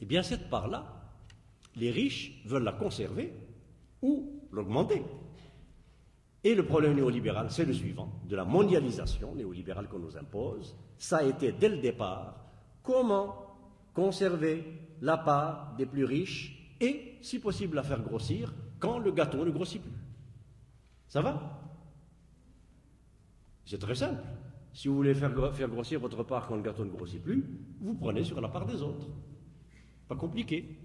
Eh bien, cette part-là, les riches veulent la conserver ou l'augmenter. Et le problème néolibéral, c'est le suivant, de la mondialisation néolibérale qu'on nous impose. Ça a été dès le départ, comment conserver la part des plus riches et, si possible, la faire grossir quand le gâteau ne grossit plus. Ça va? C'est très simple. Si vous voulez faire grossir votre part quand le gâteau ne grossit plus, vous prenez sur la part des autres. Pas compliqué.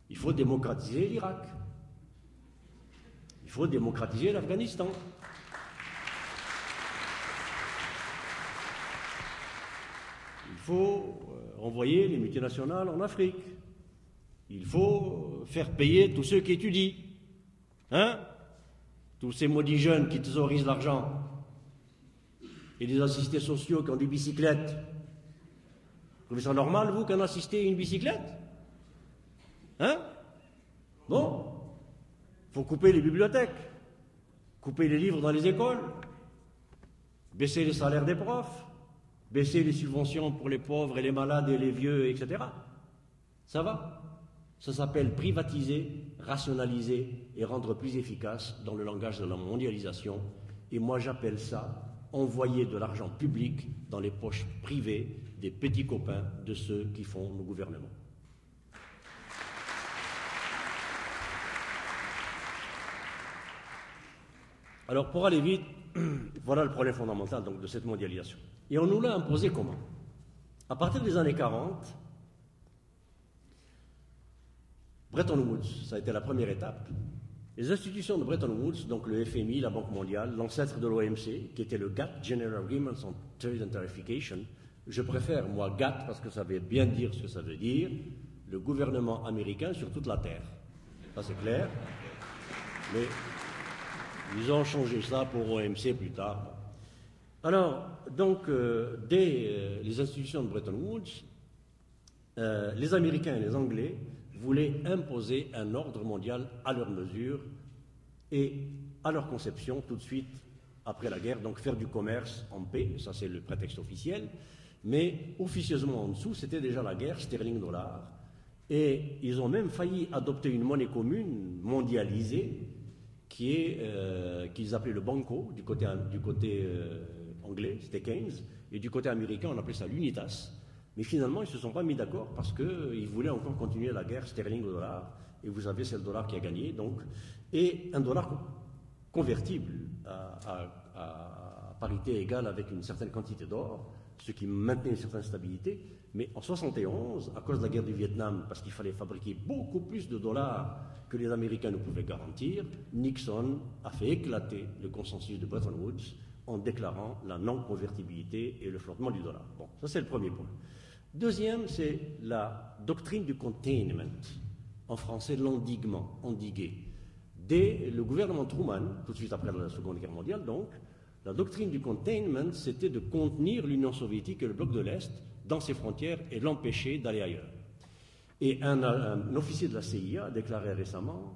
Il faut démocratiser l'Irak. Il faut démocratiser l'Afghanistan. Il faut envoyer les multinationales en Afrique. Il faut faire payer tous ceux qui étudient. Hein? Tous ces maudits jeunes qui thésaurisent l'argent. Et les assistés sociaux qui ont des bicyclettes. Vous trouvez ça normal, vous, qu'un assisté ait une bicyclette? Hein? Bon. Il faut couper les bibliothèques, couper les livres dans les écoles, baisser les salaires des profs, baisser les subventions pour les pauvres et les malades et les vieux, etc. Ça va? Ça s'appelle privatiser, rationaliser et rendre plus efficace dans le langage de la mondialisation. Et moi, j'appelle ça envoyer de l'argent public dans les poches privées des petits copains de ceux qui font nos gouvernements. Alors, pour aller vite, voilà le problème fondamental donc, de cette mondialisation. Et on nous l'a imposé comment? À partir des années 40, Bretton Woods, ça a été la première étape. Les institutions de Bretton Woods, donc le FMI, la Banque mondiale, l'ancêtre de l'OMC, qui était le GATT, General Agreements on Trade and Tarification, je préfère, moi, GATT, parce que ça veut bien dire ce que ça veut dire, le gouvernement américain sur toute la Terre. Ça, c'est clair. Mais ils ont changé ça pour OMC plus tard. Alors, donc, dès les institutions de Bretton Woods, les Américains et les Anglais voulaient imposer un ordre mondial à leur mesure et à leur conception tout de suite après la guerre, donc faire du commerce en paix, ça c'est le prétexte officiel, mais officieusement en dessous, c'était déjà la guerre sterling-dollar, et ils ont même failli adopter une monnaie commune mondialisée qu'ils appelaient le banco du côté anglais, c'était Keynes, et du côté américain on appelait ça l'unitas. Mais finalement, ils ne se sont pas mis d'accord parce qu'ils voulaient encore continuer la guerre sterling au dollar. Et vous savez, c'est le dollar qui a gagné. Donc, et un dollar convertible à parité égale avec une certaine quantité d'or, ce qui maintenait une certaine stabilité. Mais en 1971, à cause de la guerre du Vietnam, parce qu'il fallait fabriquer beaucoup plus de dollars que les Américains ne pouvaient garantir, Nixon a fait éclater le consensus de Bretton Woods en déclarant la non-convertibilité et le flottement du dollar. Bon, ça c'est le premier point. Deuxième, c'est la doctrine du containment, en français l'endiguement, endiguer. Dès le gouvernement Truman, tout de suite après la Seconde Guerre mondiale, donc, la doctrine du containment, c'était de contenir l'Union soviétique et le bloc de l'Est dans ses frontières et l'empêcher d'aller ailleurs. Et un officier de la CIA a déclaré récemment,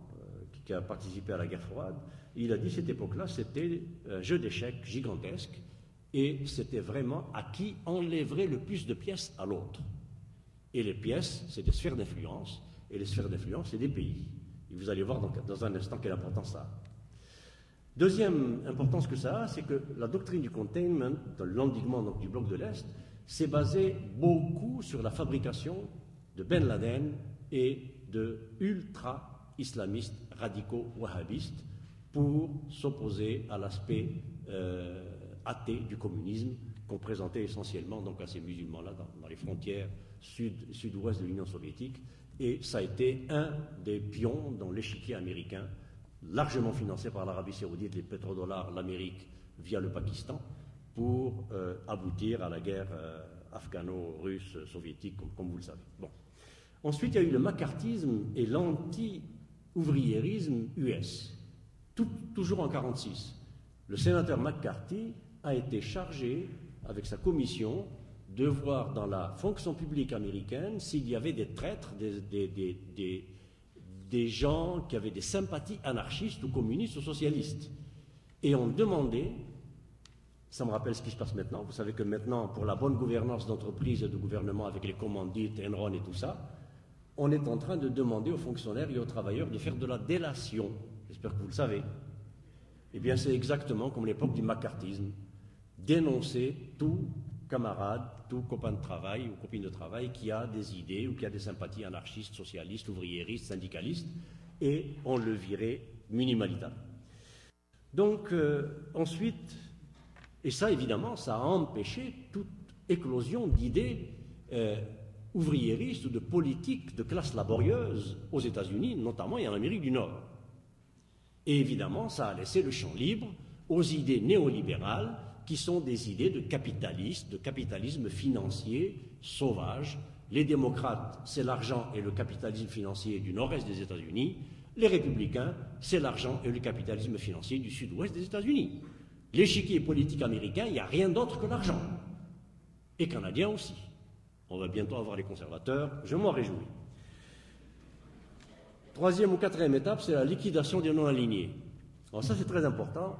qui a participé à la guerre froide, il a dit cette époque-là, c'était un jeu d'échecs gigantesque et c'était vraiment à qui enlèverait le plus de pièces à l'autre. Et les pièces, c'est des sphères d'influence, et les sphères d'influence, c'est des pays. Et vous allez voir dans un instant quelle importance ça a. Deuxième importance que ça a, c'est que la doctrine du containment, de l'endiguement du bloc de l'Est, s'est basée beaucoup sur la fabrication de Ben Laden et de ultra-islamistes radicaux wahhabistes pour s'opposer à l'aspect athée du communisme qu'on présentait essentiellement donc à ces musulmans-là dans les frontières sud-ouest de l'Union soviétique. Et ça a été un des pions dans l'échiquier américain, largement financé par l'Arabie saoudite, les pétrodollars, l'Amérique via le Pakistan, pour aboutir à la guerre afghano-russe soviétique, comme vous le savez. Bon. Ensuite, il y a eu le macartisme et l'anti-ouvriérisme US, toujours en 1946. Le sénateur McCarthy a été chargé, avec sa commission, de voir dans la fonction publique américaine s'il y avait des traîtres, des gens qui avaient des sympathies anarchistes ou communistes ou socialistes. Et on demandait, ça me rappelle ce qui se passe maintenant, vous savez que maintenant, pour la bonne gouvernance d'entreprise et de gouvernement avec les commandites, Enron et tout ça, on est en train de demander aux fonctionnaires et aux travailleurs de faire de la délation. J'espère que vous le savez. Eh bien, c'est exactement comme l'époque du macartisme. Dénoncer tout camarade, tout copain de travail ou copine de travail qui a des idées ou qui a des sympathies anarchistes, socialistes, ouvriéristes, syndicalistes, et on le virait minimalita. Donc, ensuite, et ça, évidemment, ça a empêché toute éclosion d'idées ouvriéristes ou de politiques de classe laborieuse aux États-Unis, notamment et en Amérique du Nord. Et évidemment, ça a laissé le champ libre aux idées néolibérales qui sont des idées de capitalistes, de capitalisme financier sauvage. Les démocrates, c'est l'argent et le capitalisme financier du nord-est des États-Unis. Les républicains, c'est l'argent et le capitalisme financier du sud-ouest des États-Unis. L'échiquier politique américain, il n'y a rien d'autre que l'argent. Et canadien aussi. On va bientôt avoir les conservateurs, je m'en réjouis. Troisième ou quatrième étape, c'est la liquidation des non-alignés. Alors ça, c'est très important.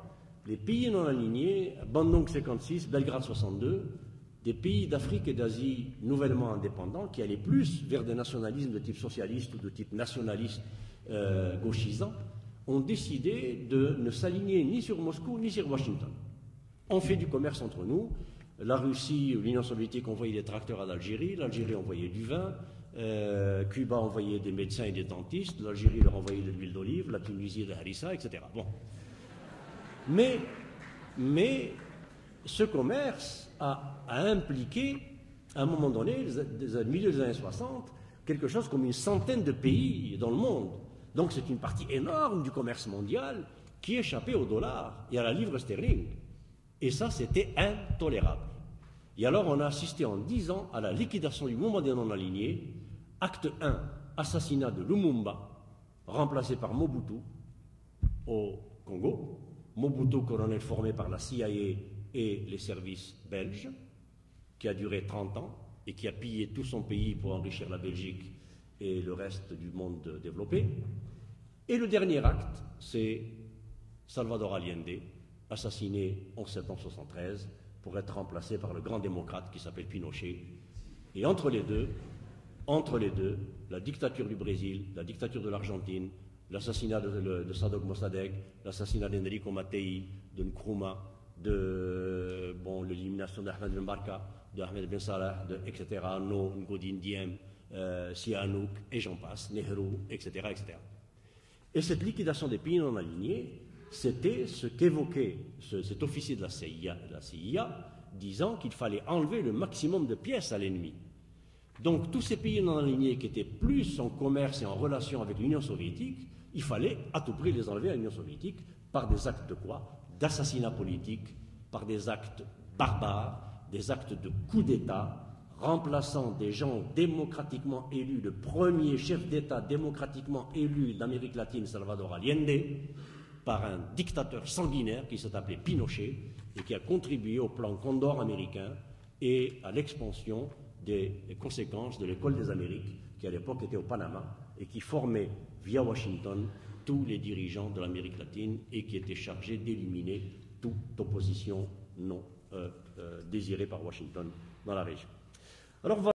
Les pays non-alignés, Bandung 56, Belgrade 62, des pays d'Afrique et d'Asie nouvellement indépendants qui allaient plus vers des nationalismes de type socialiste ou de type nationaliste gauchisant, ont décidé de ne s'aligner ni sur Moscou ni sur Washington. On fait du commerce entre nous. La Russie ou l'Union soviétique envoyait des tracteurs à l'Algérie, l'Algérie envoyait du vin, Cuba envoyait des médecins et des dentistes, l'Algérie leur envoyait de l'huile d'olive, la Tunisie de harissa, etc. Bon. Mais ce commerce a impliqué, à un moment donné, au milieu des années 60, quelque chose comme une centaine de pays dans le monde. Donc c'est une partie énorme du commerce mondial qui échappait au dollar et à la livre sterling. Et ça, c'était intolérable. Et alors, on a assisté en 10 ans à la liquidation du mouvement des non-alignés. Acte 1, assassinat de Lumumba, remplacé par Mobutu au Congo. Mobutu, colonel formé par la CIA et les services belges, qui a duré 30 ans et qui a pillé tout son pays pour enrichir la Belgique et le reste du monde développé. Et le dernier acte, c'est Salvador Allende, assassiné en septembre 1973 pour être remplacé par le grand démocrate qui s'appelle Pinochet. Et entre les deux, la dictature du Brésil, la dictature de l'Argentine, l'assassinat de Saddam Mossadegh, l'assassinat d'Enrico Mattei, de Nkrumah, l'élimination d'Ahmed Ben Barka, d'Ahmed Ben Salah, etc., No, Ngodin Diem, Sihanouk, et j'en passe, Nehru, etc., etc. Et cette liquidation des pays non alignés, c'était ce qu'évoquait cet officier de la CIA, disant qu'il fallait enlever le maximum de pièces à l'ennemi. Donc tous ces pays non alignés qui étaient plus en commerce et en relation avec l'Union soviétique, il fallait à tout prix les enlever à l'Union soviétique par des actes de quoi? D'assassinat politique, par des actes barbares, des actes de coup d'État, remplaçant des gens démocratiquement élus, le premier chef d'État démocratiquement élu d'Amérique latine, Salvador Allende, par un dictateur sanguinaire qui s'est appelé Pinochet et qui a contribué au plan Condor américain et à l'expansion des conséquences de l'école des Amériques, qui à l'époque était au Panama et qui formait via Washington tous les dirigeants de l'Amérique latine et qui était chargé d'éliminer toute opposition non désirée par Washington dans la région. Alors,